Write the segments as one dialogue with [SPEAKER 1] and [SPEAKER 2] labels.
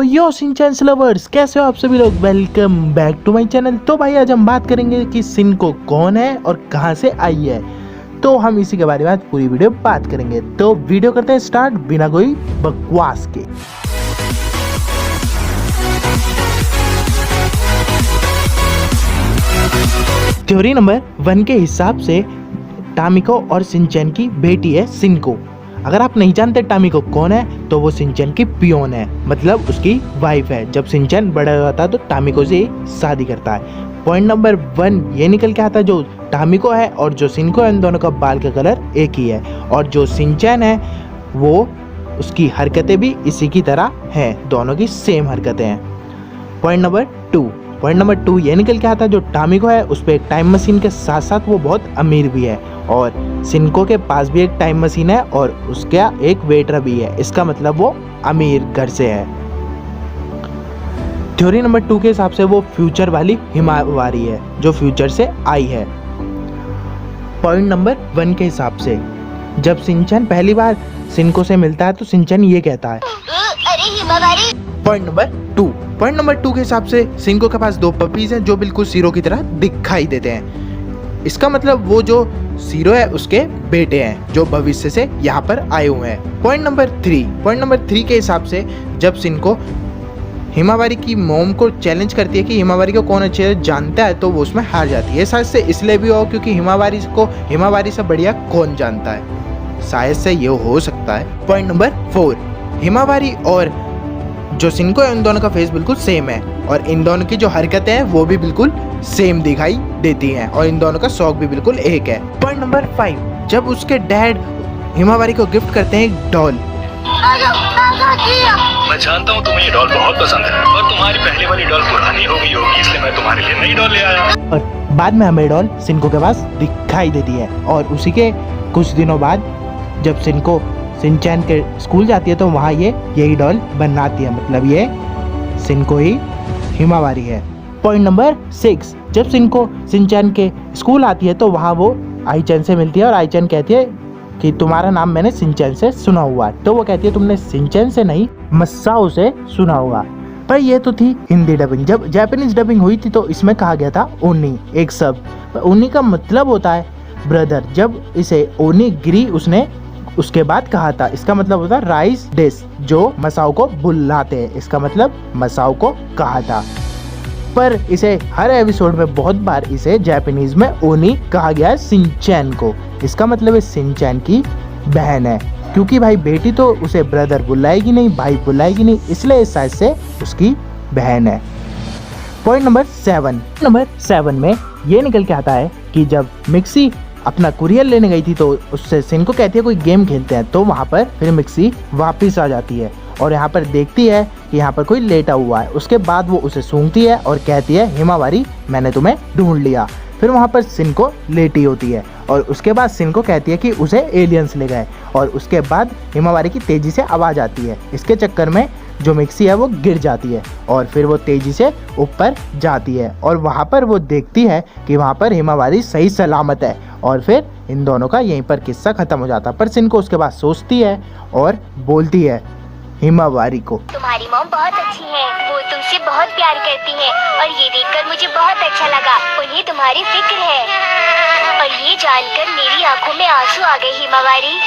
[SPEAKER 1] तो यो Shinchan lovers, कैसे हो आप सभी लोग। Welcome back to my channel. तो भाई आज हम बात करेंगे कि शिनको कौन है और कहां से आई है। तो हम इसी के बारे में आज पूरी वीडियो बात करेंगे। तो वीडियो करते हैं स्टार्ट बिना कोई बकवास के। थ्योरी नंबर 1 के हिसाब से टामिको और शिनचैन की बेटी है शिनको। अगर आप नहीं जानते टामिको कौन है तो वो शिनचैन की पियोन है, मतलब उसकी वाइफ है। जब शिनचैन बड़ा होता है तो टामिको से शादी करता है। पॉइंट नंबर 1 ये निकल के आता है, जो टामिको है और जो शिनको है इन दोनों का बाल का कलर एक ही है, और जो शिनचैन है वो उसकी हरकतें भी इसी की तरह हैं, दोनों की सेम हरकतें हैं। पॉइंट नंबर 2 ये निकल के आता है, जो टामिको है उस पर एक टाइम मशीन के साथ साथ वो बहुत अमीर भी है, और शिनको के पास भी एक टाइम मशीन है और उसका एक वेटर भी है। इसका मतलब वो अमीर घर से है। थ्योरी नंबर 2 के हिसाब से वो फ्यूचर वाली हिमावारी है, जो फ्यूचर से आई है। पॉइंट नंबर 1 के हिसाब से जब शिनचैन पहली बार शिनको से मिलता है तो शिनचैन ये कहता है, अरे हिमावारी। पॉइंट नंबर 2 के हिसाब से शिनको के पास 2 पपीज हैं जो बिल्कुल शीरो की तरह दिखाई देते हैं। इसका मतलब वो जो शीरो है उसके बेटे हैं जो भविष्य से यहाँ पर आए हुए हैं। पॉइंट नंबर 3 के हिसाब से जब शिनको हिमावारी की मॉम को चैलेंज करती है कि हिमावारी को कौन अच्छे से जानता है, तो वो उसमें हार जाती है। शायद से इसलिए भी हो क्योंकि हिमावारी से बढ़िया कौन जानता है, शायद से ये हो सकता है। पॉइंट नंबर 4 हिमावारी और जो शिनको है इन दोनों का फेस बिल्कुल सेम है, और इन दोनों की जो हरकतें हैं वो भी बिल्कुल सेम दिखाई देती हैं, और इन दोनों का शौक भी बिल्कुल एक है। पॉइंट नंबर 5 जब उसके डैड हिमावारी को गिफ्ट करते हैं एक डॉल।
[SPEAKER 2] मैं जानता हूँ तुम्हें ये डॉल बहुत पसंद है, पर तुम्हारी पहले वाली डॉल पुरानी हो गई होगी, इसलिए मैं तुम्हारे लिए नई डॉल ले आया।
[SPEAKER 1] और बाद में हमें डॉल शिनको के पास दिखाई देती है, और उसी के कुछ दिनों बाद जब शिनको शिनचैन के स्कूल जाती है तो वहाँ यही डॉल बनाती है, मतलब ये शिनको ही हिमावारी है। पॉइंट नंबर 6 जब शिनको शिनचैन के स्कूल आती है तो वहाँ वो आईचैन से मिलती है, और आईचैन कहती है कि तुम्हारा नाम मैंने शिनचैन से सुना हुआ है। तो वो कहती है तुमने शिनचैन से नहीं मसाओ से सुना होगा। पर ये तो थी हिंदी डबिंग। जब जापानीज डबिंग हुई थी तो इसमें कहा गया था ओनी, एक शब्द। ओनी का मतलब होता है ब्रदर। जब इसे ओनी गिरी उसने उसके बाद कहा था, इसका मतलब होता है राइस डिश जो मसाओ को बुलाते हैं, इसका मतलब मसाओ को कहा था। पर इसे हर एपिसोड में बहुत बार इसे जापानीज में ओनी कहा गया है शिनचैन को। इसका मतलब है शिनचैन की बहन है, क्योंकि भाई बेटी तो उसे ब्रदर बुलाएगी नहीं, भाई बुलाएगी नहीं, इसलिए इस साइड से उसकी बहन है। पॉइंट नंबर 7 में ये निकल के आता है कि जब मिक्सी अपना कुरियर लेने गई थी तो उससे शिनको कहती है कोई गेम खेलते हैं, तो वहाँ पर फिर मिक्सी वापस आ जाती है और यहाँ पर देखती है कि यहाँ पर कोई लेटा हुआ है। उसके बाद वो उसे सूंघती है और कहती है हिमावारी मैंने तुम्हें ढूंढ लिया। फिर वहाँ पर शिनको लेटी होती है, और उसके बाद शिनको कहती है कि उसे एलियंस ले गए, और उसके बाद हिमावारी की तेज़ी से आवाज़ आती है। इसके चक्कर में जो मिक्सी है वो गिर जाती है, और फिर वो तेज़ी से ऊपर जाती है, और वहाँ पर वो देखती है कि वहाँ पर हिमावारी सही सलामत है, और फिर इन दोनों का यहीं पर किस्सा खत्म हो जाता है। पर शिनको उसके बाद सोचती है और बोलती है हिमावारी को, तुम्हारी मॉम बहुत अच्छी है, वो तुमसे बहुत प्यार करती है, और ये देखकर मुझे बहुत अच्छा लगा, उन्हें तुम्हारी फिक्र है, और ये जानकर मेरी आंखों में आंसू आ गए हिमावारी।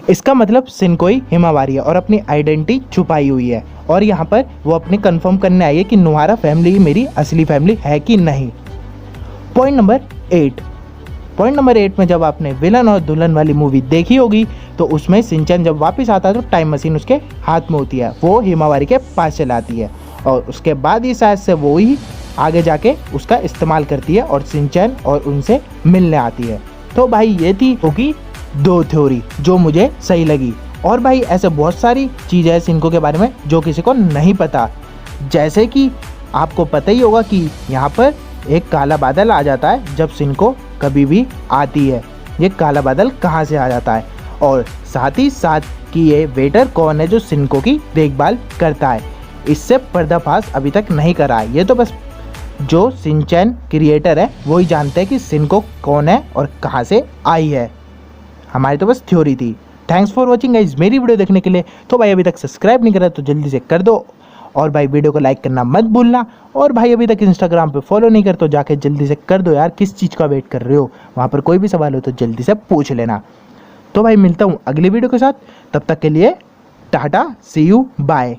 [SPEAKER 1] इसका मतलब शिनको ही हिमावारी है और अपनी आइडेंटिटी छुपाई हुई है, और यहाँ पर वो अपने कंफर्म करने आई है कि नुहारा फैमिली मेरी असली फैमिली है कि नहीं। पॉइंट नंबर 8 में जब आपने विलन और दुल्हन वाली मूवी देखी होगी तो उसमें शिनचैन जब वापस आता है तो टाइम मशीन उसके हाथ में होती है, वो हिमावारी के पास चलाती है, और उसके बाद ही शायद से वो ही आगे जाके उसका इस्तेमाल करती है और शिनचैन और उनसे मिलने आती है। तो भाई ये थी होगी 2 थ्योरी जो मुझे सही लगी, और भाई ऐसे बहुत सारी चीज़ें हैं शिनको के बारे में जो किसी को नहीं पता। जैसे कि आपको पता ही होगा कि यहाँ पर एक काला बादल आ जाता है जब शिनको कभी भी आती है। ये काला बादल कहाँ से आ जाता है, और साथ ही साथ कि ये वेटर कौन है जो शिनको की देखभाल करता है, इससे पर्दाफाश अभी तक नहीं करा है। ये तो बस जो शिनचैन क्रिएटर है वो ही जानते हैं कि शिनको कौन है और कहाँ से आई है। हमारी तो बस थ्योरी थी। Thanks for watching guys. मेरी वीडियो देखने के लिए तो भाई अभी तक सब्सक्राइब नहीं करा तो जल्दी से कर दो, और भाई वीडियो को लाइक करना मत भूलना। और भाई अभी तक इंस्टाग्राम पे फॉलो नहीं कर तो जाके जल्दी से कर दो यार, किस चीज़ का वेट कर रहे हो, वहाँ पर कोई भी सवाल हो तो जल्दी से पूछ लेना। तो भाई मिलता हूँ अगली वीडियो के साथ, तब तक के लिए टाटा, सी यू, बाय।